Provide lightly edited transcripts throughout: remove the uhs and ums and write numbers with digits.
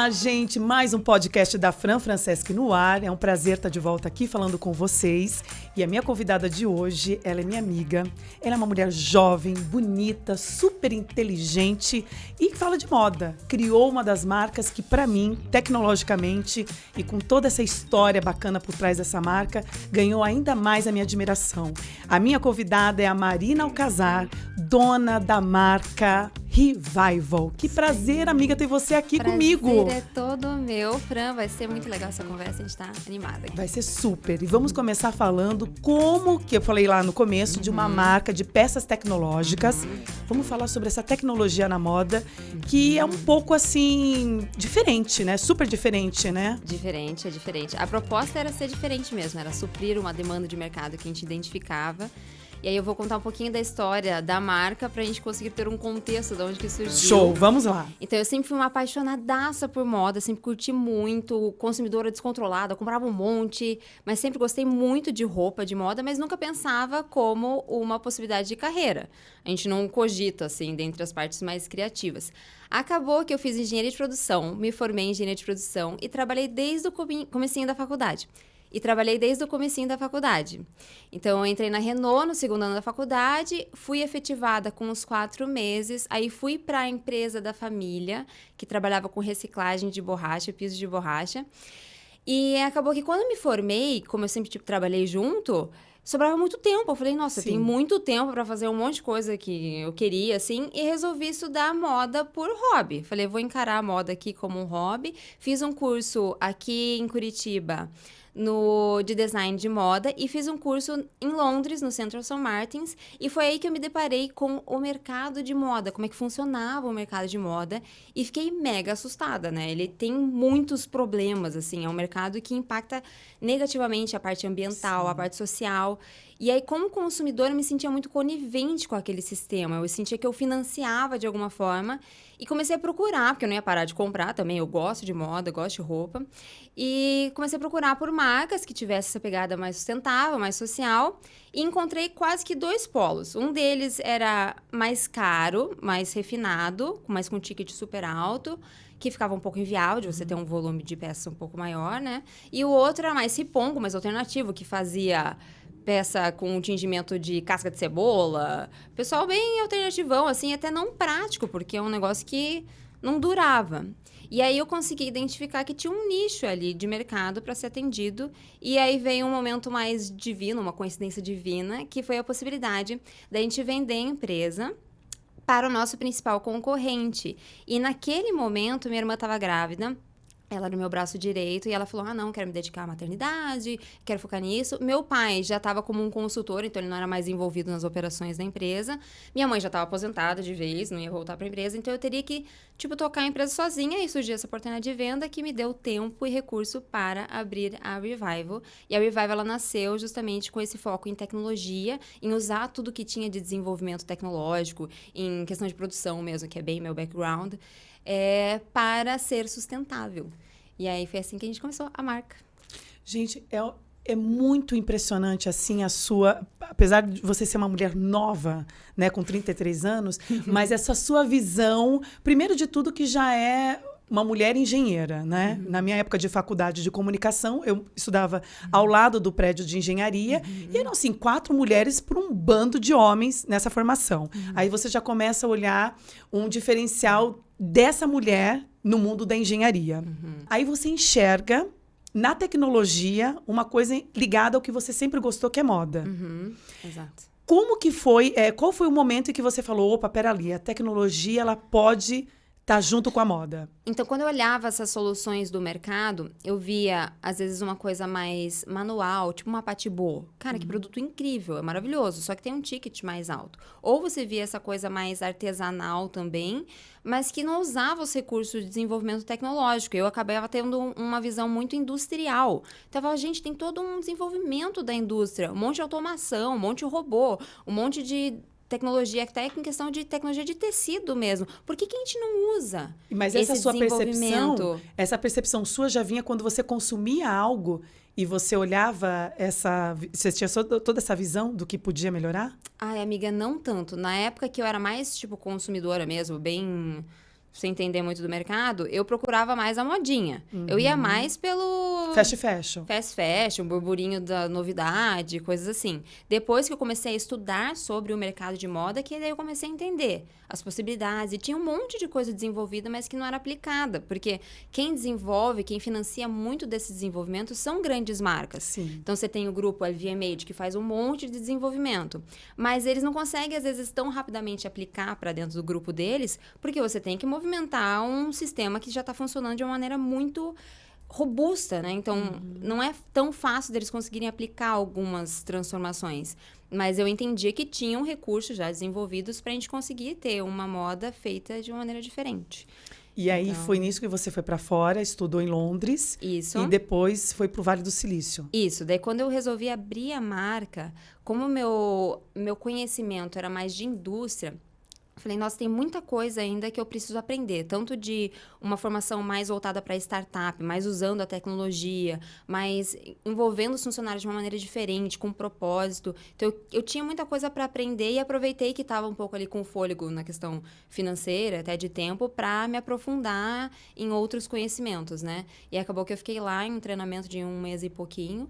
Olá, gente! Mais um podcast da Fran Franceschi no ar. É um prazer estar de volta aqui falando com vocês. E a minha convidada de hoje, ela é minha amiga. Ela é uma mulher jovem, bonita, super inteligente e fala de moda. Criou uma das marcas que, para mim, tecnologicamente e com toda essa história bacana por trás dessa marca, ganhou ainda mais a minha admiração. A minha convidada é a Marina Alcazar, dona da marca Revival. Que prazer, amiga, ter você aqui comigo. O prazer é todo meu, Fran. Vai ser muito legal essa conversa, a gente tá animada aqui. Vai ser super. E vamos começar falando como, que eu falei lá no começo, de uma marca de peças tecnológicas. Vamos falar sobre essa tecnologia na moda, que é um pouco, assim, diferente, né? Super diferente, né? Diferente, é diferente. A proposta era ser diferente mesmo, era suprir uma demanda de mercado que a gente identificava. E aí eu vou contar um pouquinho da história da marca pra gente conseguir ter um contexto de onde que surgiu. Show, vamos lá. Então eu sempre fui uma apaixonadaça por moda, sempre curti muito, consumidora descontrolada, comprava um monte, mas sempre gostei muito de roupa, de moda, mas nunca pensava como uma possibilidade de carreira. A gente não cogita, assim, dentre as partes mais criativas. Acabou que eu fiz engenharia de produção, me formei em engenharia de produção e trabalhei desde o comecinho da faculdade. Então, eu entrei na Renault no segundo ano da faculdade, fui efetivada com uns 4 meses, aí fui para a empresa da família, que trabalhava com reciclagem de borracha, piso de borracha. E acabou que quando eu me formei, como eu sempre trabalhei junto, sobrava muito tempo. Eu falei, nossa, tem muito tempo para fazer um monte de coisa que eu queria, assim, e resolvi estudar moda por hobby. Falei, vou encarar a moda aqui como um hobby. Fiz um curso aqui em Curitiba, de design de moda, e fiz um curso em Londres, no Central St. Martins, e foi aí que eu me deparei com o mercado de moda, como é que funcionava o mercado de moda, e fiquei mega assustada, né? Ele tem muitos problemas, assim, é um mercado que impacta negativamente a parte ambiental, a parte social. E aí, como consumidora, eu me sentia muito conivente com aquele sistema. Eu sentia que eu financiava de alguma forma. E comecei a procurar, porque eu não ia parar de comprar também. Eu gosto de moda, gosto de roupa. E comecei a procurar por marcas que tivessem essa pegada mais sustentável, mais social. E encontrei quase que 2 polos. Um deles era mais caro, mais refinado, mas com ticket super alto, que ficava um pouco inviável de você ter um volume de peça um pouco maior, né? E o outro era mais ripongo, mais alternativo, que fazia peça com tingimento de casca de cebola. Pessoal bem alternativão, assim, até não prático, porque é um negócio que não durava. E aí eu consegui identificar que tinha um nicho ali de mercado para ser atendido. E aí veio um momento mais divino, uma coincidência divina, que foi a possibilidade da gente vender a empresa para o nosso principal concorrente. E naquele momento, minha irmã estava grávida. Ela no meu braço direito e ela falou, não, quero me dedicar à maternidade, quero focar nisso. Meu pai já estava como um consultor, então ele não era mais envolvido nas operações da empresa. Minha mãe já estava aposentada de vez, não ia voltar para a empresa, então eu teria que, tocar a empresa sozinha. E surgiu essa oportunidade de venda que me deu tempo e recurso para abrir a Revival. E a Revival, ela nasceu justamente com esse foco em tecnologia, em usar tudo que tinha de desenvolvimento tecnológico, em questão de produção mesmo, que é bem meu background, para ser sustentável. E aí foi assim que a gente começou a marca. Gente, é muito impressionante, assim, a sua... Apesar de você ser uma mulher nova, né, com 33 anos, mas essa sua visão, primeiro de tudo, que já é uma mulher engenheira, né? Na minha época de faculdade de comunicação, eu estudava ao lado do prédio de engenharia, e eram, assim, 4 mulheres para um bando de homens nessa formação. Aí você já começa a olhar um diferencial dessa mulher no mundo da engenharia. Aí você enxerga na tecnologia uma coisa ligada ao que você sempre gostou, que é moda. Exato. Como que foi, qual foi o momento em que você falou, opa, peraí, a tecnologia, ela pode estar junto com a moda? Então, quando eu olhava essas soluções do mercado, eu via, às vezes, uma coisa mais manual, tipo uma Patibô. Cara, que produto incrível, é maravilhoso, só que tem um ticket mais alto. Ou você via essa coisa mais artesanal também, mas que não usava os recursos de desenvolvimento tecnológico. Eu acabava tendo uma visão muito industrial. Então, eu falava, gente, tem todo um desenvolvimento da indústria, um monte de automação, um monte de robô, um monte de tecnologia, até em questão de tecnologia de tecido mesmo. Por que a gente não usa? Mas essa sua percepção, essa percepção sua já vinha quando você consumia algo e você olhava você tinha toda essa visão do que podia melhorar? Ai, amiga, não tanto. Na época que eu era mais, consumidora mesmo, bem sem entender muito do mercado, eu procurava mais a modinha. Eu ia mais pelo... Fast fashion. Fast fashion, burburinho da novidade, coisas assim. Depois que eu comecei a estudar sobre o mercado de moda, que daí eu comecei a entender as possibilidades. E tinha um monte de coisa desenvolvida, mas que não era aplicada. Porque quem desenvolve, quem financia muito desse desenvolvimento são grandes marcas. Sim. Então, você tem o grupo LVMH, que faz um monte de desenvolvimento. Mas eles não conseguem, às vezes, tão rapidamente aplicar para dentro do grupo deles, porque você tem que movimentar um sistema que já está funcionando de uma maneira muito robusta, né? Então, não é tão fácil deles conseguirem aplicar algumas transformações. Mas eu entendi que tinham recursos já desenvolvidos para a gente conseguir ter uma moda feita de uma maneira diferente. E aí foi nisso que você foi para fora, estudou em Londres. Isso. E depois foi para o Vale do Silício. Isso. Daí, quando eu resolvi abrir a marca, como o meu conhecimento era mais de indústria, falei, nossa, tem muita coisa ainda que eu preciso aprender. Tanto de uma formação mais voltada para startup, mais usando a tecnologia, mais envolvendo os funcionários de uma maneira diferente, com propósito. Então, eu tinha muita coisa para aprender e aproveitei que estava um pouco ali com fôlego na questão financeira, até de tempo, para me aprofundar em outros conhecimentos, né? E acabou que eu fiquei lá em um treinamento de 1 mês e pouquinho,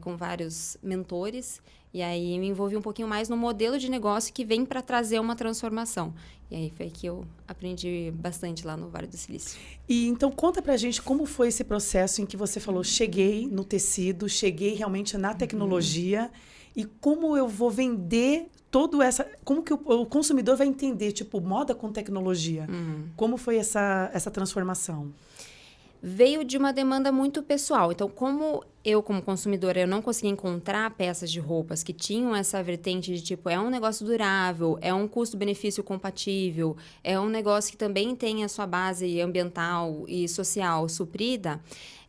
com vários mentores. E aí me envolvi um pouquinho mais no modelo de negócio que vem para trazer uma transformação. E aí foi que eu aprendi bastante lá no Vale do Silício. E então conta pra gente como foi esse processo em que você falou, cheguei no tecido, cheguei realmente na tecnologia e como eu vou vender todo essa... Como que o consumidor vai entender, tipo, moda com tecnologia? Como foi essa transformação? Veio de uma demanda muito pessoal. Então, como consumidora, eu não conseguia encontrar peças de roupas que tinham essa vertente de, tipo, é um negócio durável, é um custo-benefício compatível, é um negócio que também tem a sua base ambiental e social suprida,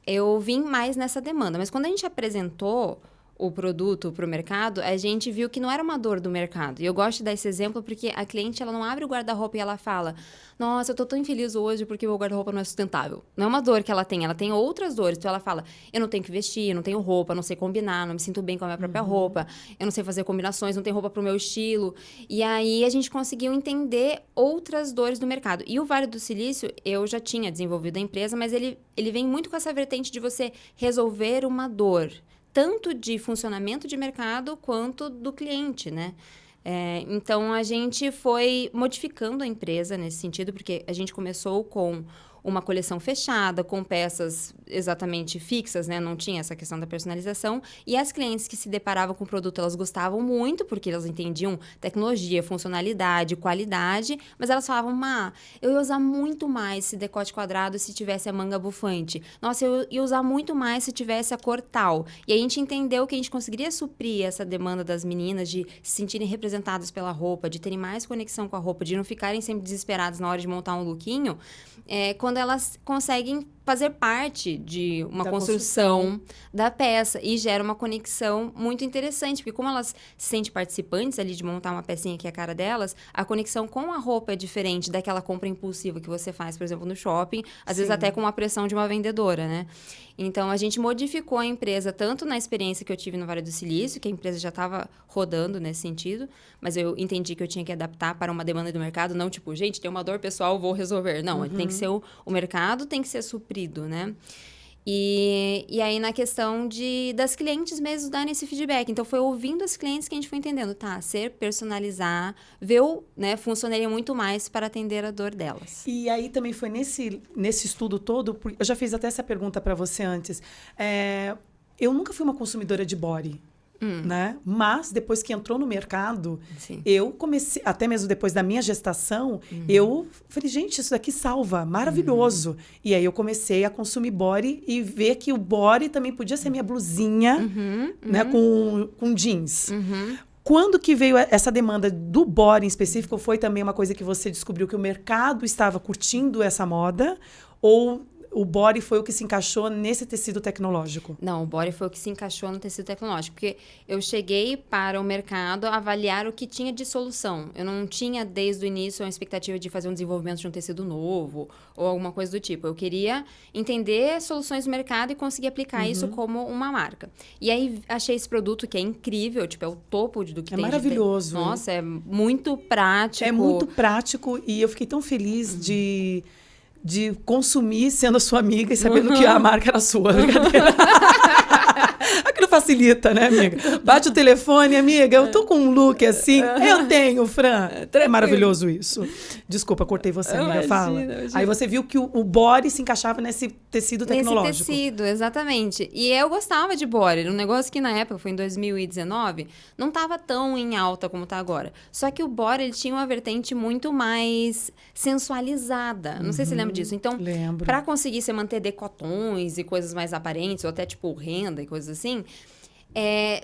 eu vim mais nessa demanda. Mas quando a gente apresentou o produto para o mercado, a gente viu que não era uma dor do mercado. E eu gosto de dar esse exemplo porque a cliente, ela não abre o guarda-roupa e ela fala, nossa, eu tô tão infeliz hoje porque o meu guarda-roupa não é sustentável. Não é uma dor que ela tem outras dores. Então ela fala, eu não tenho que vestir, eu não tenho roupa, não sei combinar, não me sinto bem com a minha própria roupa, eu não sei fazer combinações, não tenho roupa pro meu estilo. E aí a gente conseguiu entender outras dores do mercado. E o Vale do Silício, eu já tinha desenvolvido a empresa, mas ele vem muito com essa vertente de você resolver uma dor, tanto de funcionamento de mercado quanto do cliente, né? Então, a gente foi modificando a empresa nesse sentido, porque a gente começou com uma coleção fechada, com peças exatamente fixas, né? Não tinha essa questão da personalização. E as clientes que se deparavam com o produto, elas gostavam muito, porque elas entendiam tecnologia, funcionalidade, qualidade, mas elas falavam, eu ia usar muito mais esse decote quadrado se tivesse a manga bufante. Nossa, eu ia usar muito mais se tivesse a cor tal. E a gente entendeu que a gente conseguiria suprir essa demanda das meninas de se sentirem representadas pela roupa, de terem mais conexão com a roupa, de não ficarem sempre desesperadas na hora de montar um lookinho, quando elas conseguem fazer parte de uma construção da peça e gera uma conexão muito interessante, porque como elas se sentem participantes ali de montar uma pecinha que é a cara delas, a conexão com a roupa é diferente daquela compra impulsiva que você faz, por exemplo, no shopping, às vezes até com a pressão de uma vendedora, né? Então, a gente modificou a empresa tanto na experiência que eu tive no Vale do Silício, que a empresa já estava rodando nesse sentido, mas eu entendi que eu tinha que adaptar para uma demanda do mercado, não tipo, gente, tem uma dor pessoal, vou resolver. Não, tem que ser o mercado tem que ser suprido, né? E aí, na questão das clientes mesmo darem esse feedback. Então, foi ouvindo as clientes que a gente foi entendendo, personalizar, né, funcionaria muito mais para atender a dor delas. E aí, também foi nesse estudo todo, eu já fiz até essa pergunta para você antes, eu nunca fui uma consumidora de body, né? Mas, depois que entrou no mercado, eu comecei, até mesmo depois da minha gestação, eu falei, gente, isso daqui salva, maravilhoso. E aí, eu comecei a consumir body e ver que o body também podia ser minha blusinha, né? Com jeans. Quando que veio essa demanda do body em específico? Foi também uma coisa que você descobriu que o mercado estava curtindo essa moda? Ou o body foi o que se encaixou nesse tecido tecnológico? Não, o body foi o que se encaixou no tecido tecnológico, porque eu cheguei para o mercado a avaliar o que tinha de solução. Eu não tinha, desde o início, a expectativa de fazer um desenvolvimento de um tecido novo ou alguma coisa do tipo. Eu queria entender soluções do mercado e conseguir aplicar isso como uma marca. E aí, achei esse produto que é incrível, tipo, é o topo do que tem. É maravilhoso. Nossa, é muito prático. É muito prático e eu fiquei tão feliz de consumir sendo a sua amiga e sabendo que a marca era sua. Brincadeira. Aquilo facilita, né, amiga? Bate o telefone, amiga, eu tô com um look assim. Eu tenho, Fran. É maravilhoso isso. Desculpa, cortei você, amiga, fala. Imagina. Aí você viu que o body se encaixava nesse tecido tecnológico. Nesse tecido, exatamente. E eu gostava de body. Era um negócio que na época, foi em 2019, não tava tão em alta como tá agora. Só que o body, ele tinha uma vertente muito mais sensualizada. Não sei se você lembra disso. Então, para conseguir você manter decotões e coisas mais aparentes, ou até tipo renda e coisas assim,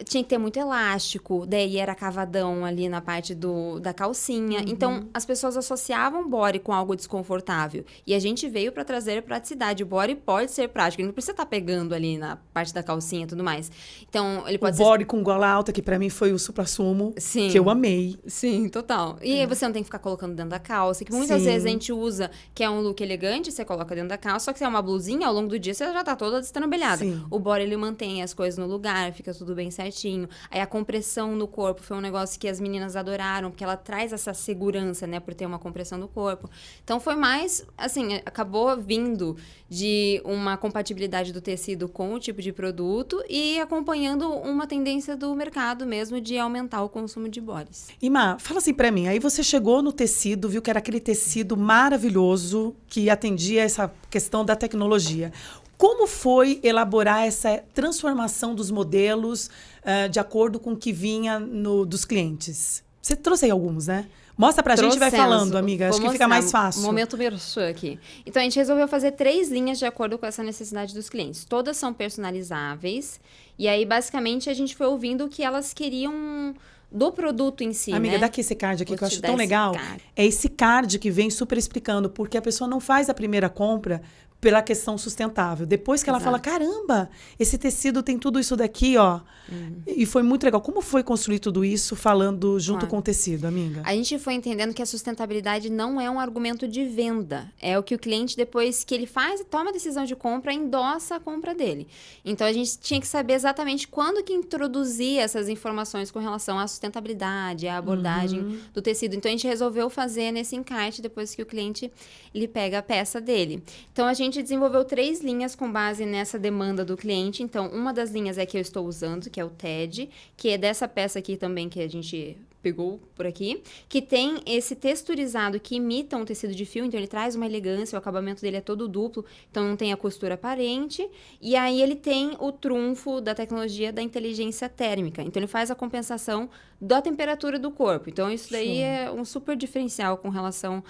tinha que ter muito elástico, daí era cavadão ali na parte da calcinha. Então, as pessoas associavam body com algo desconfortável. E a gente veio para trazer praticidade. O body pode ser prático, ele não precisa estar pegando ali na parte da calcinha e tudo mais. Então, ele pode ser... body com gola alta, que para mim foi o supra-sumo, que eu amei. Sim, total. E aí você não tem que ficar colocando dentro da calça, que muitas vezes a gente usa, que é um look elegante, você coloca dentro da calça, só que se é uma blusinha, ao longo do dia você já tá toda destrambelhada. O body, ele mantém as coisas no lugar, fica tudo bem certinho. Aí a compressão no corpo foi um negócio que as meninas adoraram, porque ela traz essa segurança, né, por ter uma compressão do corpo. Então foi mais, assim, acabou vindo de uma compatibilidade do tecido com o tipo de produto e acompanhando uma tendência do mercado mesmo de aumentar o consumo de bodies. Ima, fala assim pra mim, aí você chegou no tecido, viu que era aquele tecido maravilhoso que atendia essa questão da tecnologia. Como foi elaborar essa transformação dos modelos de acordo com o que vinha dos clientes? Você trouxe aí alguns, né? Mostra pra gente e vai falando, amiga. Acho que fica mais fácil. Momento merchan aqui. Então, a gente resolveu fazer 3 linhas de acordo com essa necessidade dos clientes. Todas são personalizáveis. E aí, basicamente, a gente foi ouvindo o que elas queriam do produto em si, amiga, né? dá aqui esse card aqui que eu acho tão legal. É esse card que vem super explicando, porque a pessoa não faz a primeira compra pela questão sustentável. Depois que ela fala, caramba, esse tecido tem tudo isso daqui, ó. E foi muito legal. Como foi construir tudo isso falando junto com o tecido, amiga? A gente foi entendendo que a sustentabilidade não é um argumento de venda. É o que o cliente, depois que ele toma a decisão de compra, endossa a compra dele. Então, a gente tinha que saber exatamente quando que introduzir essas informações com relação à sustentabilidade, à abordagem do tecido. Então, a gente resolveu fazer nesse encarte depois que o cliente ele pega a peça dele. Então, a gente desenvolveu 3 linhas com base nessa demanda do cliente. Então, uma das linhas é que eu estou usando, que é o TED, que é dessa peça aqui também que a gente pegou por aqui, que tem esse texturizado que imita um tecido de fio, então ele traz uma elegância, o acabamento dele é todo duplo, então não tem a costura aparente, e aí ele tem o trunfo da tecnologia da inteligência térmica, então ele faz a compensação da temperatura do corpo, então isso daí é um super diferencial com relação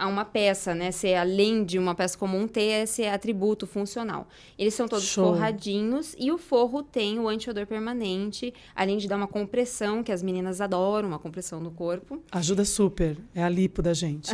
a uma peça, né? Ser além de uma peça comum, ter esse atributo funcional. Eles são todos forradinhos e o forro tem o anti-odor permanente, além de dar uma compressão, que as meninas adoram, uma compressão no corpo. Ajuda super. É a lipo da gente.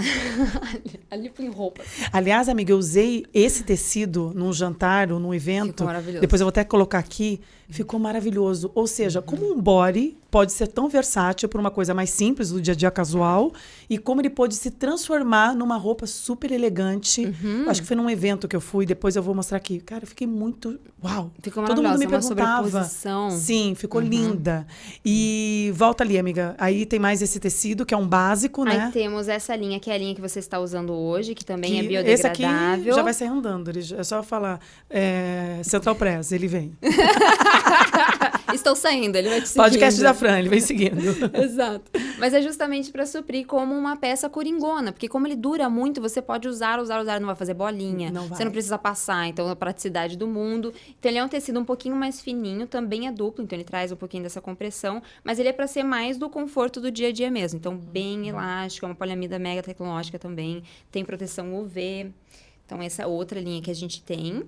A lipo em roupa. Aliás, amiga, eu usei esse tecido num jantar ou num evento. Ficou maravilhoso. Depois eu vou até colocar aqui. Ficou maravilhoso. Ou seja, como um body pode ser tão versátil por uma coisa mais simples, do dia a dia casual, e como ele pode se transformar numa roupa super elegante. Acho que foi num evento que eu fui, depois eu vou mostrar aqui. Cara, eu fiquei muito... Uau! Ficou Todo mundo me maravilhosa, perguntava. Sim, ficou linda. E volta ali, amiga. Aí tem mais esse tecido, que é um básico, né? Aí temos essa linha, que é a linha que você está usando hoje, que também é biodegradável. Esse aqui já vai sair andando. É só falar Central Press, ele vem. Estou saindo, ele vai te seguindo. Podcast da Fran, ele vem seguindo. Exato. Mas é justamente para suprir como uma peça coringona, porque como ele dura muito, você pode usar, não vai fazer bolinha, você não precisa passar, então a praticidade do mundo. Então ele é um tecido um pouquinho mais fininho, também é duplo, então ele traz um pouquinho dessa compressão, mas ele é para ser mais do conforto do dia a dia mesmo. Então bem elástico, é uma poliamida mega tecnológica também, tem proteção UV. Então essa é outra linha que a gente tem.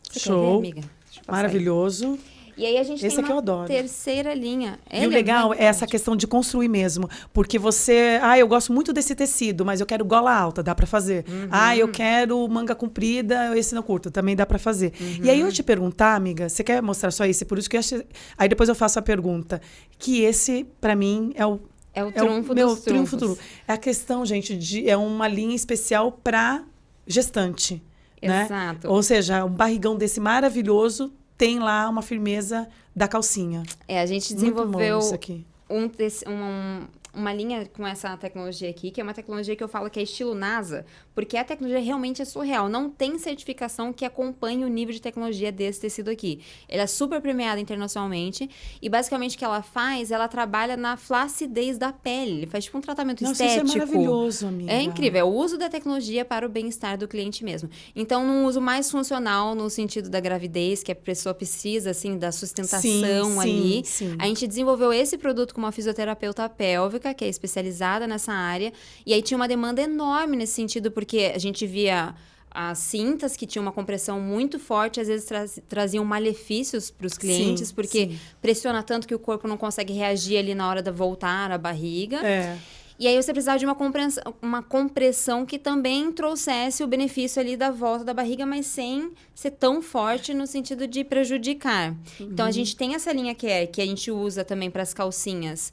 Você quer ver, amiga? Maravilhoso. E aí a gente Esse tem aqui eu uma adoro. terceira linha. E o legal é essa questão de construir mesmo. Porque você... eu gosto muito desse tecido, mas eu quero gola alta, dá pra fazer. Eu quero manga comprida, esse não curto, também dá pra fazer. E aí eu te perguntar, amiga, você quer mostrar só esse? Por isso que eu achei... Aí depois eu faço a pergunta. Que esse, pra mim, é o trunfo meu dos trunfo trunfos. É a questão, gente, é uma linha especial pra gestante. Exato. Né? Ou seja, um barrigão desse maravilhoso tem lá uma firmeza da calcinha. A gente Muito bom desenvolveu isso aqui. uma linha com essa tecnologia aqui, que é uma tecnologia que eu falo que é estilo NASA, porque a tecnologia realmente é surreal. Não tem certificação que acompanhe o nível de tecnologia desse tecido aqui. Ele é super premiado internacionalmente e basicamente o que ela faz, ela trabalha na flacidez da pele. Ele faz tipo um tratamento estético. Isso é maravilhoso, amiga. É incrível. É o uso da tecnologia para o bem-estar do cliente mesmo. Então, num uso mais funcional no sentido da gravidez, que a pessoa precisa, assim, da sustentação ali. Sim. A gente desenvolveu esse produto com uma fisioterapeuta pélvica, que é especializada nessa área. E aí tinha uma demanda enorme nesse sentido, porque a gente via as cintas que tinham uma compressão muito forte, às vezes traziam malefícios para os clientes, porque pressiona tanto que o corpo não consegue reagir ali na hora de voltar à barriga. E aí você precisava de uma compressão que também trouxesse o benefício ali da volta da barriga, mas sem ser tão forte no sentido de prejudicar. Então, a gente tem essa linha que a gente usa também para as calcinhas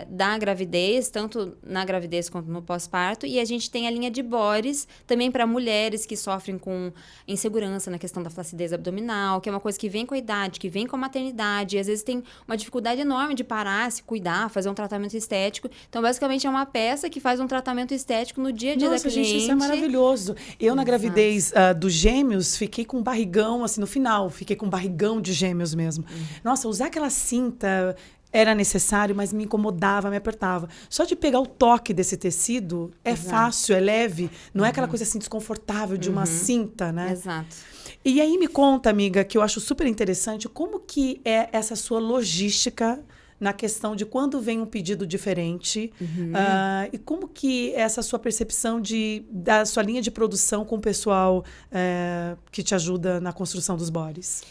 da gravidez, tanto na gravidez quanto no pós-parto. E a gente tem a linha de bores, também para mulheres que sofrem com insegurança na questão da flacidez abdominal, que é uma coisa que vem com a idade, que vem com a maternidade. E às vezes tem uma dificuldade enorme de parar, se cuidar, fazer um tratamento estético. Então, basicamente, é uma peça que faz um tratamento estético no dia a dia da cliente. Gente, isso é maravilhoso. Eu, na gravidez dos gêmeos, fiquei com um barrigão, assim, no final. Fiquei com um barrigão de gêmeos mesmo. Nossa, usar aquela cinta era necessário, mas me incomodava, me apertava. Só de pegar o toque desse tecido é fácil, é leve. Não é aquela coisa assim desconfortável de uma cinta, né? Exato. E aí me conta, amiga, que eu acho super interessante, como que é essa sua logística na questão de quando vem um pedido diferente e como que é essa sua percepção da sua linha de produção com o pessoal que te ajuda na construção dos bodies?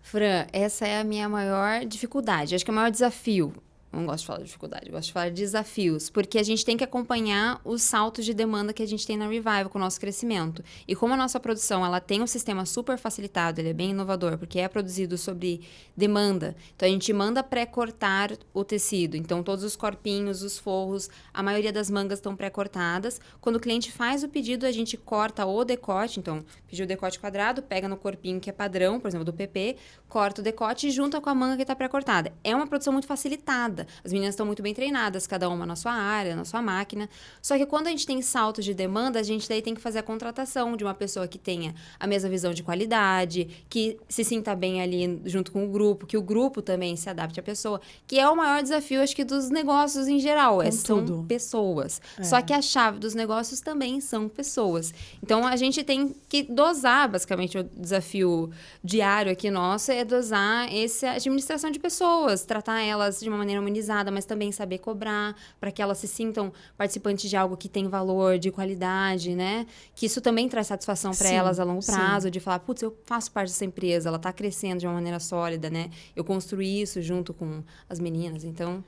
Fran, essa é a minha maior dificuldade. Acho que é o maior desafio. Não gosto de falar de dificuldade, eu gosto de falar de desafios. Porque a gente tem que acompanhar os saltos de demanda que a gente tem na Revival com o nosso crescimento. E como a nossa produção ela tem um sistema super facilitado, ele é bem inovador, porque é produzido sobre demanda. Então, a gente manda pré-cortar o tecido. Então, todos os corpinhos, os forros, a maioria das mangas estão pré-cortadas. Quando o cliente faz o pedido, a gente corta o decote. Então, pediu o decote quadrado, pega no corpinho que é padrão, por exemplo, do PP, corta o decote e junta com a manga que está pré-cortada. É uma produção muito facilitada. As meninas estão muito bem treinadas, cada uma na sua área, na sua máquina. Só que quando a gente tem saltos de demanda, a gente daí tem que fazer a contratação de uma pessoa que tenha a mesma visão de qualidade, que se sinta bem ali junto com o grupo, que o grupo também se adapte à pessoa, que é o maior desafio, acho que, dos negócios em geral. São pessoas. Só que a chave dos negócios também são pessoas. Então, a gente tem que dosar, basicamente, o desafio diário aqui nosso é dosar essa administração de pessoas, tratar elas de uma maneira humanizada, mas também saber cobrar, para que elas se sintam participantes de algo que tem valor, de qualidade, né? Que isso também traz satisfação para elas a longo prazo, de falar, putz, eu faço parte dessa empresa, ela está crescendo de uma maneira sólida, né? Eu construí isso junto com as meninas, então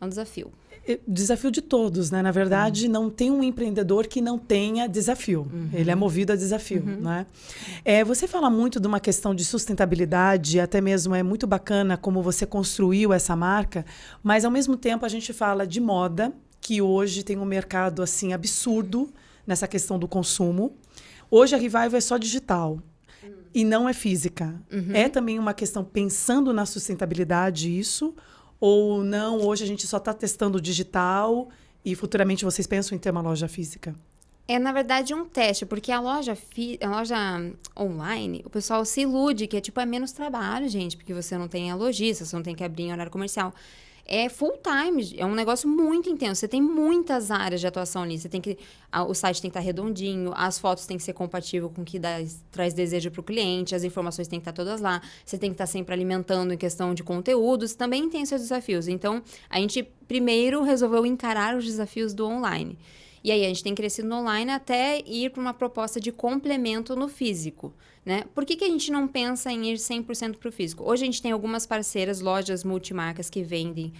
é um desafio. Desafio de todos, né? Na verdade, não tem um empreendedor que não tenha desafio. Ele é movido a desafio, né? Você fala muito de uma questão de sustentabilidade, até mesmo é muito bacana como você construiu essa marca, mas ao mesmo tempo a gente fala de moda, que hoje tem um mercado assim absurdo nessa questão do consumo. Hoje a Revival é só digital. E não é física. É também uma questão pensando na sustentabilidade isso, ou não, hoje a gente só está testando o digital e futuramente vocês pensam em ter uma loja física? É, na verdade, um teste, porque a loja online, o pessoal se ilude que é menos trabalho, gente, porque você não tem a lojista, você não tem que abrir em horário comercial. É full time, é um negócio muito intenso. Você tem muitas áreas de atuação ali. O site tem que estar redondinho, as fotos têm que ser compatíveis com o que traz desejo para o cliente, as informações têm que estar todas lá. Você tem que estar sempre alimentando em questão de conteúdos, também tem seus desafios. Então, a gente primeiro resolveu encarar os desafios do online. E aí, a gente tem crescido no online até ir para uma proposta de complemento no físico, né? Por que a gente não pensa em ir 100% para o físico? Hoje a gente tem algumas parceiras, lojas multimarcas que vendem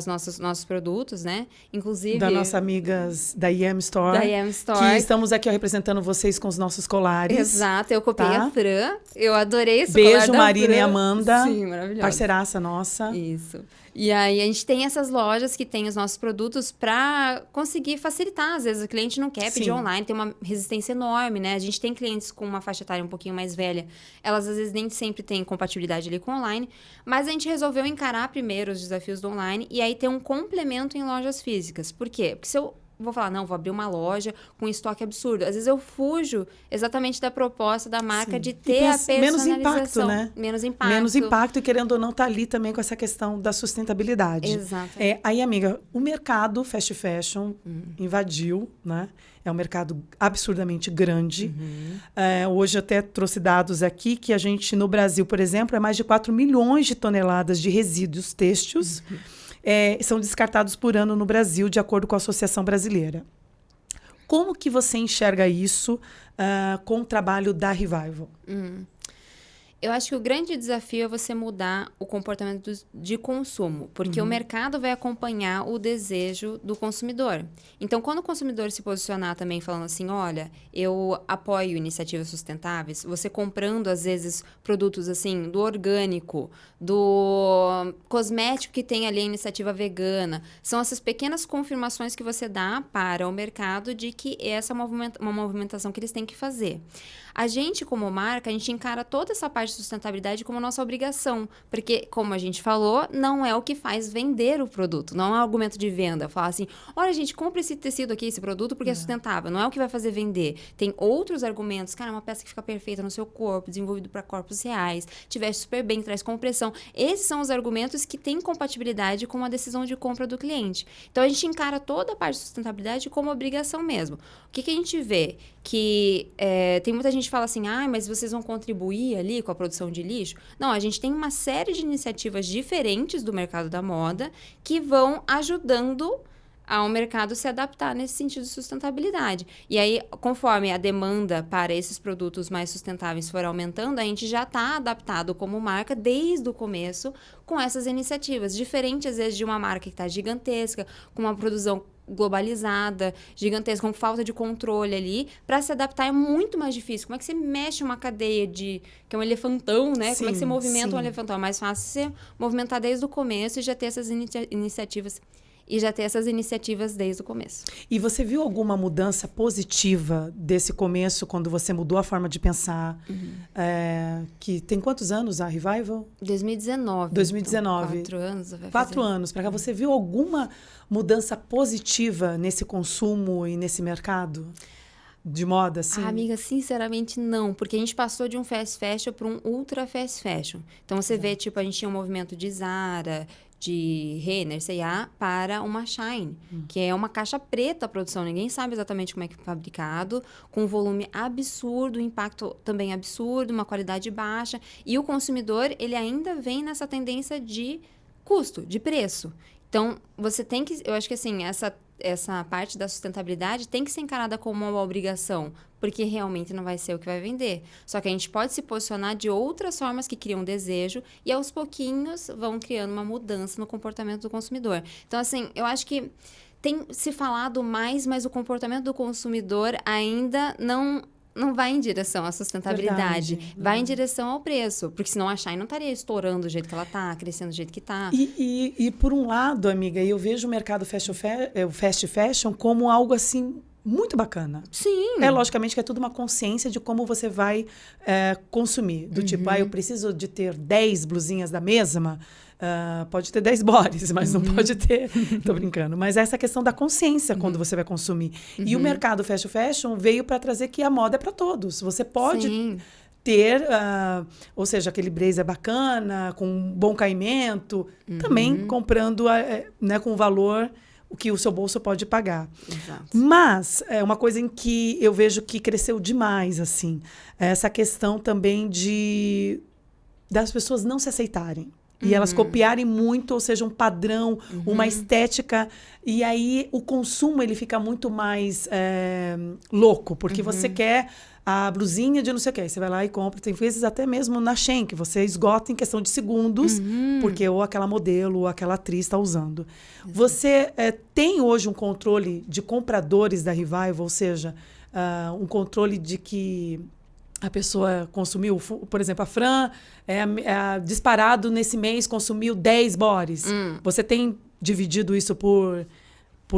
nossos produtos, né? Inclusive... Da nossa amigas da IM Store. Da IM Store. Que estamos aqui, ó, representando vocês com os nossos colares. Exato, eu copiei a Fran. Eu adorei esse Beijo, colar da Marina Fran. e Amanda. Sim, maravilhosa. Parceiraça nossa. Isso. E aí, a gente tem essas lojas que tem os nossos produtos para conseguir facilitar. Às vezes, o cliente não quer pedir online, tem uma resistência enorme, né? A gente tem clientes com uma faixa etária um pouquinho mais velha. Elas, às vezes, nem sempre têm compatibilidade ali com online. Mas a gente resolveu encarar primeiro os desafios do online e aí ter um complemento em lojas físicas. Por quê? Porque se eu vou falar, não, vou abrir uma loja com estoque absurdo. Às vezes eu fujo exatamente da proposta da marca de ter a personalização. Menos impacto, né? Menos impacto. Menos impacto e, querendo ou não, tá ali também com essa questão da sustentabilidade. Exato. Aí, amiga, o mercado fast fashion invadiu, né? É um mercado absurdamente grande. Hoje até trouxe dados aqui que a gente, no Brasil, por exemplo, é mais de 4 milhões de toneladas de resíduos têxteis são descartados por ano no Brasil, de acordo com a Associação Brasileira. Como que você enxerga isso com o trabalho da Revival? Eu acho que o grande desafio é você mudar o comportamento de consumo, porque o mercado vai acompanhar o desejo do consumidor. Então, quando o consumidor se posicionar também falando assim, olha, eu apoio iniciativas sustentáveis, você comprando, às vezes, produtos assim, do orgânico, do cosmético que tem ali a iniciativa vegana, são essas pequenas confirmações que você dá para o mercado de que essa é uma movimentação que eles têm que fazer. A gente, como marca, a gente encara toda essa parte de sustentabilidade como nossa obrigação, porque, como a gente falou, não é o que faz vender o produto, não é um argumento de venda. Falar assim, olha, gente, compra esse tecido aqui, esse produto, porque é sustentável, não é o que vai fazer vender. Tem outros argumentos, cara, uma peça que fica perfeita no seu corpo, desenvolvido para corpos reais, te veste super bem, traz compressão. Esses são os argumentos que têm compatibilidade com a decisão de compra do cliente. Então, a gente encara toda a parte de sustentabilidade como obrigação mesmo. O que a gente vê? Que tem muita gente que fala assim, mas vocês vão contribuir ali com a produção de lixo? Não, a gente tem uma série de iniciativas diferentes do mercado da moda que vão ajudando ao mercado se adaptar nesse sentido de sustentabilidade. E aí, conforme a demanda para esses produtos mais sustentáveis for aumentando, a gente já está adaptado como marca desde o começo com essas iniciativas. Diferente, às vezes, de uma marca que está gigantesca, com uma produção globalizada, gigantesca, com falta de controle ali, para se adaptar é muito mais difícil. Como é que você mexe uma cadeia que é um elefantão, né? Sim, como é que você movimenta um elefantão? É mais fácil você movimentar desde o começo e já ter essas iniciativas. E já ter essas iniciativas desde o começo. E você viu alguma mudança positiva desse começo, quando você mudou a forma de pensar? Que tem quantos anos a Revival? 2019. 2019. Então, 4 anos. 4 anos para cá. Você viu alguma mudança positiva nesse consumo e nesse mercado de moda, assim? Amiga, sinceramente não, porque a gente passou de um fast fashion para um ultra fast fashion. Então, você vê, tipo, a gente tinha um movimento de Zara, de Renner, C&A, para uma Shine, que é uma caixa preta a produção. Ninguém sabe exatamente como é que é fabricado, com um volume absurdo, um impacto também absurdo, uma qualidade baixa. E o consumidor, ele ainda vem nessa tendência de custo, de preço. Então, você tem que... Eu acho que, assim, essa parte da sustentabilidade tem que ser encarada como uma obrigação, porque realmente não vai ser o que vai vender. Só que a gente pode se posicionar de outras formas que criam desejo e, aos pouquinhos, vão criando uma mudança no comportamento do consumidor. Então, assim, eu acho que tem se falado mais, mas o comportamento do consumidor ainda não vai em direção à sustentabilidade. Verdade. Vai em direção ao preço. Porque senão a Shine não estaria estourando do jeito que ela está, crescendo do jeito que está. E por um lado, amiga, eu vejo o mercado fast fashion como algo assim muito bacana. Sim. Logicamente que é tudo uma consciência de como você vai consumir. Do tipo, eu preciso de ter 10 blusinhas da mesma. Pode ter 10 bodies, mas não pode ter... Tô brincando. Mas essa questão da consciência quando você vai consumir. E o mercado fast fashion veio para trazer que a moda é para todos. Você pode ter, ou seja, aquele blazer bacana, com bom caimento, também comprando com o valor o que o seu bolso pode pagar. Exato. Mas é uma coisa em que eu vejo que cresceu demais, assim. Essa questão também das pessoas não se aceitarem. E elas copiarem muito, ou seja, um padrão, uma estética. E aí o consumo ele fica muito mais louco, porque você quer a blusinha de não sei o quê. Aí você vai lá e compra. Tem vezes até mesmo na Shein, que você esgota em questão de segundos, porque ou aquela modelo ou aquela atriz está usando. Você tem hoje um controle de compradores da Revival, ou seja, um controle de que a pessoa consumiu, por exemplo, a Fran, disparado nesse mês, consumiu 10 bodies. Você tem dividido isso por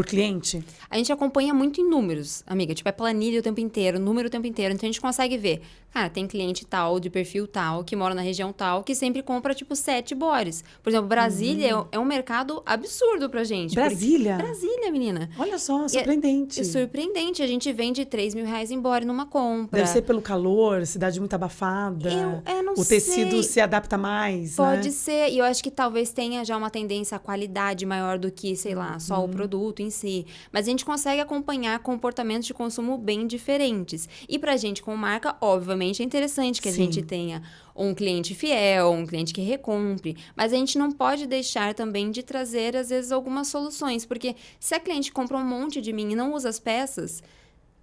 cliente? A gente acompanha muito em números, amiga. Tipo, é planilha o tempo inteiro, número o tempo inteiro. Então, a gente consegue ver. Cara, tem cliente tal, de perfil tal, que mora na região tal, que sempre compra, tipo, 7 bodies. Por exemplo, Brasília é um mercado absurdo pra gente. Brasília? Brasília, menina. Olha só, surpreendente. É surpreendente. A gente vende 3 mil reais em body numa compra. Deve ser pelo calor, cidade muito abafada. Eu não sei. O tecido se adapta mais, Pode né? ser. E eu acho que talvez tenha já uma tendência à qualidade maior do que, sei lá, só o produto em si. Mas a gente consegue acompanhar comportamentos de consumo bem diferentes. E pra gente, como marca, obviamente, é interessante que a gente tenha um cliente fiel, um cliente que recompre. Mas a gente não pode deixar também de trazer, às vezes, algumas soluções. Porque se a cliente compra um monte de mim e não usa as peças,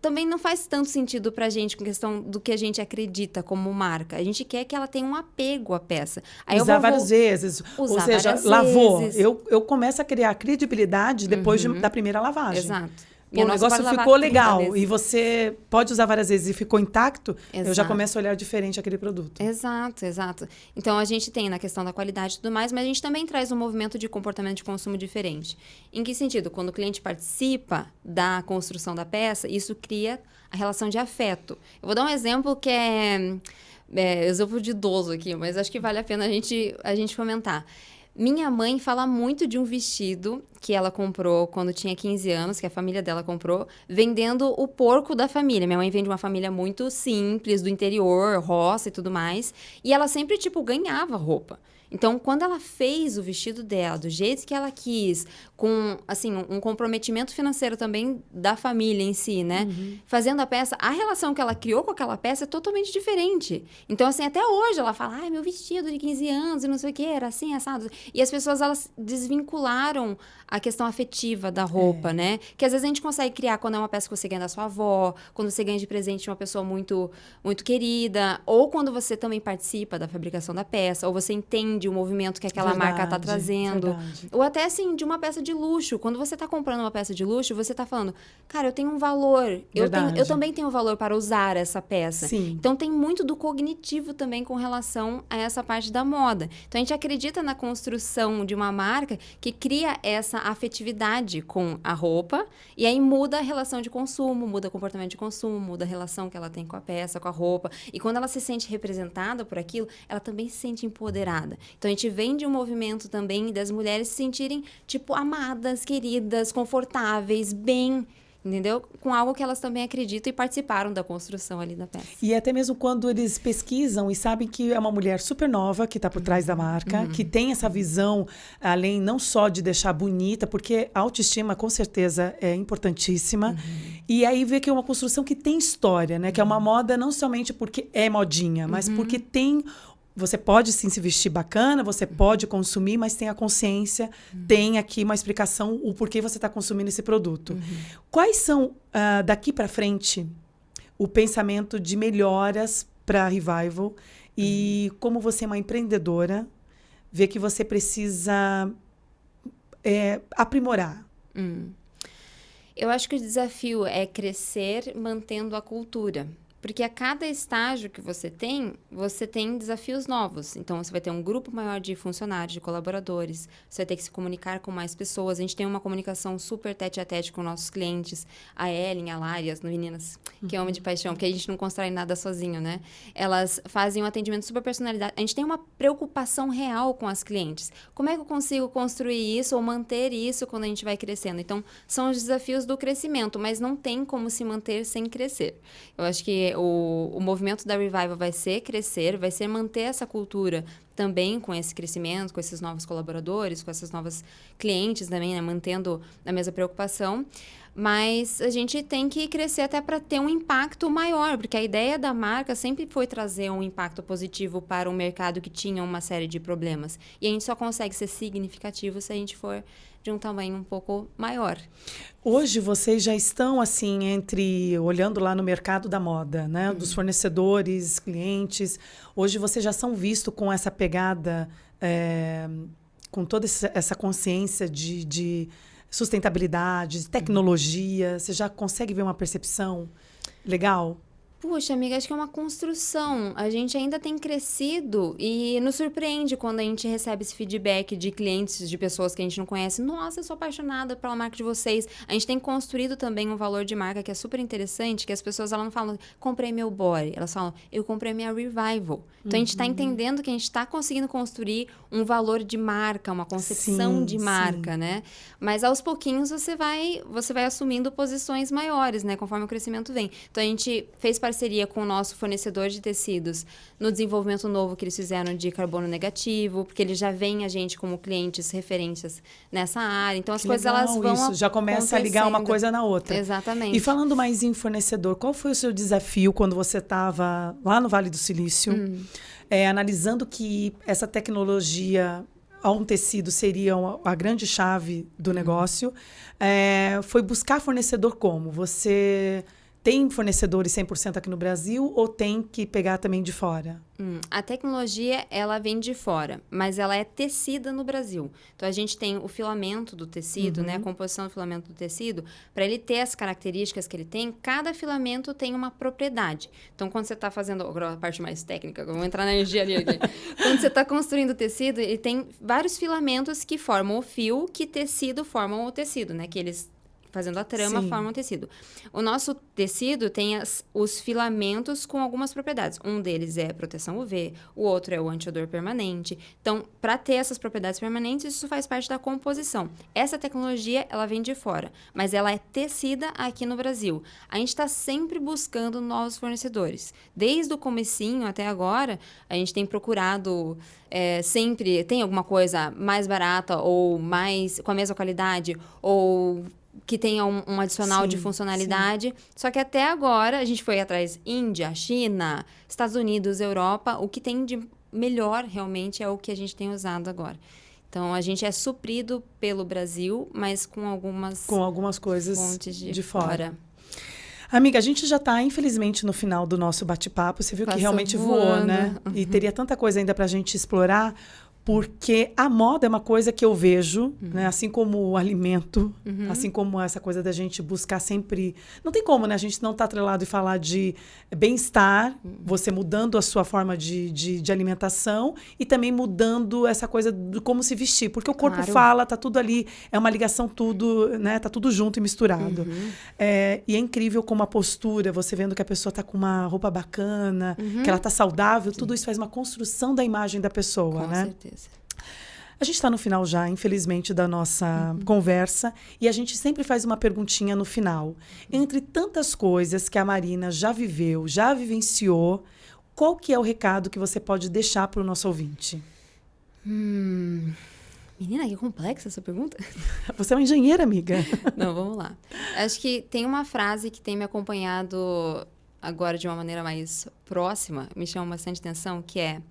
também não faz tanto sentido pra gente com questão do que a gente acredita como marca. A gente quer que ela tenha um apego à peça. Aí usar várias vezes. Ou seja, lavou. Eu começo a criar credibilidade depois da primeira lavagem. Exato. Pô, o negócio ficou legal e você pode usar várias vezes e ficou intacto, eu já começo a olhar diferente aquele produto. Exato, exato. Então, a gente tem na questão da qualidade e tudo mais, mas a gente também traz um movimento de comportamento de consumo diferente. Em que sentido? Quando o cliente participa da construção da peça, isso cria a relação de afeto. Eu vou dar um exemplo que é exemplo de idoso aqui, mas acho que vale a pena a gente comentar. Minha mãe fala muito de um vestido que ela comprou quando tinha 15 anos, que a família dela comprou, vendendo o porco da família. Minha mãe vem de uma família muito simples, do interior, roça e tudo mais. E ela sempre, tipo, ganhava roupa. Então, quando ela fez o vestido dela, do jeito que ela quis, com, assim, um comprometimento financeiro também da família em si, né? Fazendo a peça, a relação que ela criou com aquela peça é totalmente diferente. Então, assim, até hoje ela fala, ai, meu vestido de 15 anos e não sei o que, era assim, assado. E as pessoas, elas desvincularam a questão afetiva da roupa, né? Que às vezes a gente consegue criar quando é uma peça que você ganha da sua avó, quando você ganha de presente de uma pessoa muito, muito querida, ou quando você também participa da fabricação da peça, ou você entende o movimento que aquela marca está trazendo. Ou até, assim, de uma peça de luxo. Quando você está comprando uma peça de luxo, você está falando, cara, eu tenho um valor. Eu também tenho valor para usar essa peça. Sim. Então, tem muito do cognitivo também com relação a essa parte da moda. Então, a gente acredita na construção de uma marca que cria essa afetividade com a roupa e aí muda a relação de consumo, muda o comportamento de consumo, muda a relação que ela tem com a peça, com a roupa. E quando ela se sente representada por aquilo, ela também se sente empoderada. Então, a gente vem de um movimento também das mulheres se sentirem, tipo, amadas, queridas, confortáveis, bem, entendeu? Com algo que elas também acreditam e participaram da construção ali da peça. E até mesmo quando eles pesquisam e sabem que é uma mulher super nova que está por trás da marca, que tem essa visão, além não só de deixar bonita, porque a autoestima, com certeza, é importantíssima. E aí vê que é uma construção que tem história, né? Que é uma moda não somente porque é modinha, mas porque tem... Você pode sim se vestir bacana, você pode consumir, mas tem a consciência, tem aqui uma explicação o porquê você está consumindo esse produto. Quais são, daqui para frente, o pensamento de melhoras para a Revival e como você é uma empreendedora, vê que você precisa aprimorar? Eu acho que o desafio é crescer mantendo a cultura. Porque a cada estágio que você tem desafios novos. Então, você vai ter um grupo maior de funcionários, de colaboradores. Você vai ter que se comunicar com mais pessoas. A gente tem uma comunicação super tete-a-tete com nossos clientes. A Ellen, a Lari, as meninas, que é homem de paixão, porque a gente não constrói nada sozinho, né? Elas fazem um atendimento super personalizado. A gente tem uma preocupação real com as clientes. Como é que eu consigo construir isso ou manter isso quando a gente vai crescendo? Então, são os desafios do crescimento, mas não tem como se manter sem crescer. Eu acho que o movimento da Revival vai ser crescer, vai ser manter essa cultura também com esse crescimento, com esses novos colaboradores, com essas novas clientes também, né, mantendo a mesma preocupação. Mas a gente tem que crescer até para ter um impacto maior, porque a ideia da marca sempre foi trazer um impacto positivo para um mercado que tinha uma série de problemas. E a gente só consegue ser significativo se a gente for de um tamanho um pouco maior. Hoje vocês já estão assim olhando lá no mercado da moda, né? Dos fornecedores, clientes. Hoje vocês já são vistos com essa pegada, com toda essa consciência de sustentabilidade, de tecnologia. Você já consegue ver uma percepção legal? Puxa, amiga, acho que é uma construção. A gente ainda tem crescido e nos surpreende quando a gente recebe esse feedback de clientes, de pessoas que a gente não conhece. Nossa, eu sou apaixonada pela marca de vocês. A gente tem construído também um valor de marca que é super interessante, que as pessoas elas não falam, comprei meu body. Elas falam, eu comprei minha Revival. Então, a gente está entendendo que a gente está conseguindo construir um valor de marca, uma concepção de marca, né? Mas, aos pouquinhos, você vai assumindo posições maiores, né? Conforme o crescimento vem. Então, a gente fez parceria com o nosso fornecedor de tecidos no desenvolvimento novo que eles fizeram de carbono negativo, porque eles já veem a gente como clientes, referências nessa área. Então, as coisas elas vão isso. Já começa a ligar uma coisa na outra. Exatamente. E falando mais em fornecedor, qual foi o seu desafio quando você estava lá no Vale do Silício, analisando que essa tecnologia a um tecido seria a grande chave do negócio, foi buscar fornecedor como? Você tem fornecedores 100% aqui no Brasil ou tem que pegar também de fora? A tecnologia, ela vem de fora, mas ela é tecida no Brasil. Então, a gente tem o filamento do tecido, né? A composição do filamento do tecido. Para ele ter as características que ele tem, cada filamento tem uma propriedade. Então, quando você está fazendo... Agora, a parte mais técnica, vamos entrar na engenharia aqui. Quando você está construindo o tecido, ele tem vários filamentos que formam o fio, que tecido formam o tecido, né? Que eles... fazendo a trama, formam o tecido. O nosso tecido tem os filamentos com algumas propriedades. Um deles é proteção UV, o outro é o anti-odor permanente. Então, para ter essas propriedades permanentes, isso faz parte da composição. Essa tecnologia, ela vem de fora, mas ela é tecida aqui no Brasil. A gente está sempre buscando novos fornecedores. Desde o comecinho até agora, a gente tem procurado... sempre tem alguma coisa mais barata ou mais com a mesma qualidade ou... que tenha um adicional de funcionalidade. Só que até agora, a gente foi atrás Índia, China, Estados Unidos, Europa. O que tem de melhor, realmente, é o que a gente tem usado agora. Então, a gente é suprido pelo Brasil, mas com algumas coisas fontes de fora. Amiga, a gente já está, infelizmente, no final do nosso bate-papo. Você viu que realmente voou, né? E teria tanta coisa ainda para a gente explorar. Porque a moda é uma coisa que eu vejo, né? Assim como o alimento, assim como essa coisa da gente buscar sempre... Não tem como, né? A gente não tá atrelado e falar de bem-estar, você mudando a sua forma de alimentação e também mudando essa coisa de como se vestir. Porque o corpo fala, tá tudo ali, é uma ligação tudo, né? Tá tudo junto e misturado. E é incrível como a postura, você vendo que a pessoa tá com uma roupa bacana, que ela tá saudável, tudo isso faz uma construção da imagem da pessoa, né? Com certeza. A gente está no final já, infelizmente, da nossa conversa. E a gente sempre faz uma perguntinha no final. Entre tantas coisas que a Marina já viveu, já vivenciou, qual que é o recado que você pode deixar para o nosso ouvinte? Menina, que complexa essa pergunta. Você é uma engenheira, amiga. Não, vamos lá. Acho que tem uma frase que tem me acompanhado agora de uma maneira mais próxima, me chama bastante atenção, que é: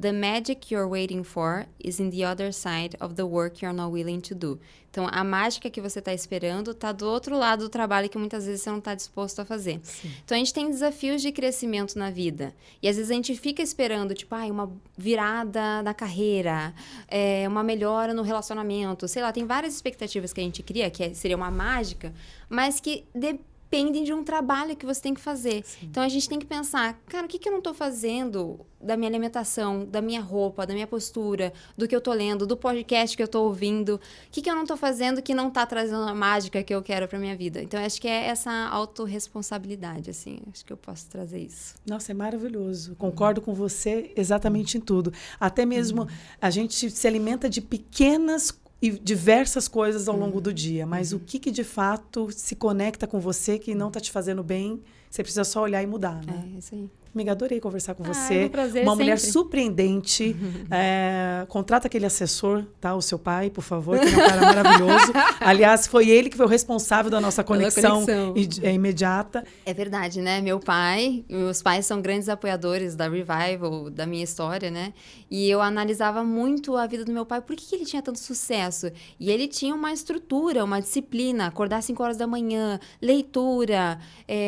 The magic you're waiting for is in the other side of the work you're not willing to do. Então, a mágica que você está esperando está do outro lado do trabalho que muitas vezes você não está disposto a fazer. Sim. Então, a gente tem desafios de crescimento na vida. E, às vezes, a gente fica esperando, tipo, uma virada na carreira, uma melhora no relacionamento. Sei lá, tem várias expectativas que a gente cria, que seria uma mágica, mas que dependem de um trabalho que você tem que fazer. Sim. Então, a gente tem que pensar, cara, o que eu não estou fazendo da minha alimentação, da minha roupa, da minha postura, do que eu estou lendo, do podcast que eu estou ouvindo? O que eu não estou fazendo que não está trazendo a mágica que eu quero para minha vida? Então, acho que é essa autorresponsabilidade, assim. Acho que eu posso trazer isso. Nossa, é maravilhoso. Concordo com você exatamente em tudo. Até mesmo a gente se alimenta de pequenas e diversas coisas ao longo do dia. Mas o que de fato se conecta com você que não está te fazendo bem, você precisa só olhar e mudar, né? É, isso aí. Amiga, adorei conversar com É você. um prazer Uma mulher sempre. surpreendente. Contrata aquele assessor, tá? O seu pai, por favor, que é um cara maravilhoso. Aliás, foi ele que foi o responsável da nossa conexão imediata. É verdade, né? Meus pais são grandes apoiadores da Revival, da minha história, né? E eu analisava muito a vida do meu pai. Por que ele tinha tanto sucesso? E ele tinha uma estrutura, uma disciplina. Acordar às 5 horas da manhã, leitura,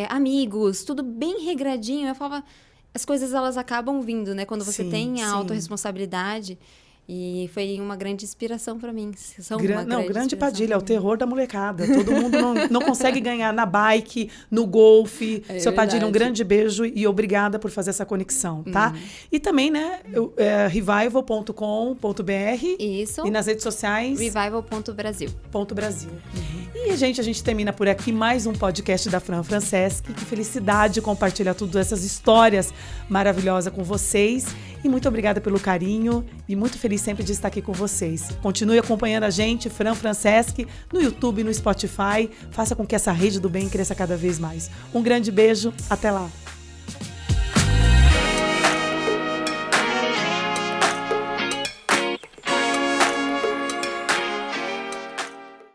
amigos, tudo bem regradinho. Eu falava... As coisas, elas acabam vindo, né? Quando você tem a autorresponsabilidade. E foi uma grande inspiração para mim. Grande Padilha, é o terror da molecada. Todo mundo não consegue ganhar na bike, no golfe. Seu Padilha, um grande beijo e obrigada por fazer essa conexão, tá? E também, né, revival.com.br. Isso. E nas redes sociais? Revival.brasil. E, a gente termina por aqui mais um podcast da Fran Franceschi. Que felicidade compartilhar todas essas histórias maravilhosas com vocês. E muito obrigada pelo carinho e muito feliz sempre de estar aqui com vocês. Continue acompanhando a gente, Fran Franceschi, no YouTube, no Spotify. Faça com que essa rede do bem cresça cada vez mais. Um grande beijo, até lá!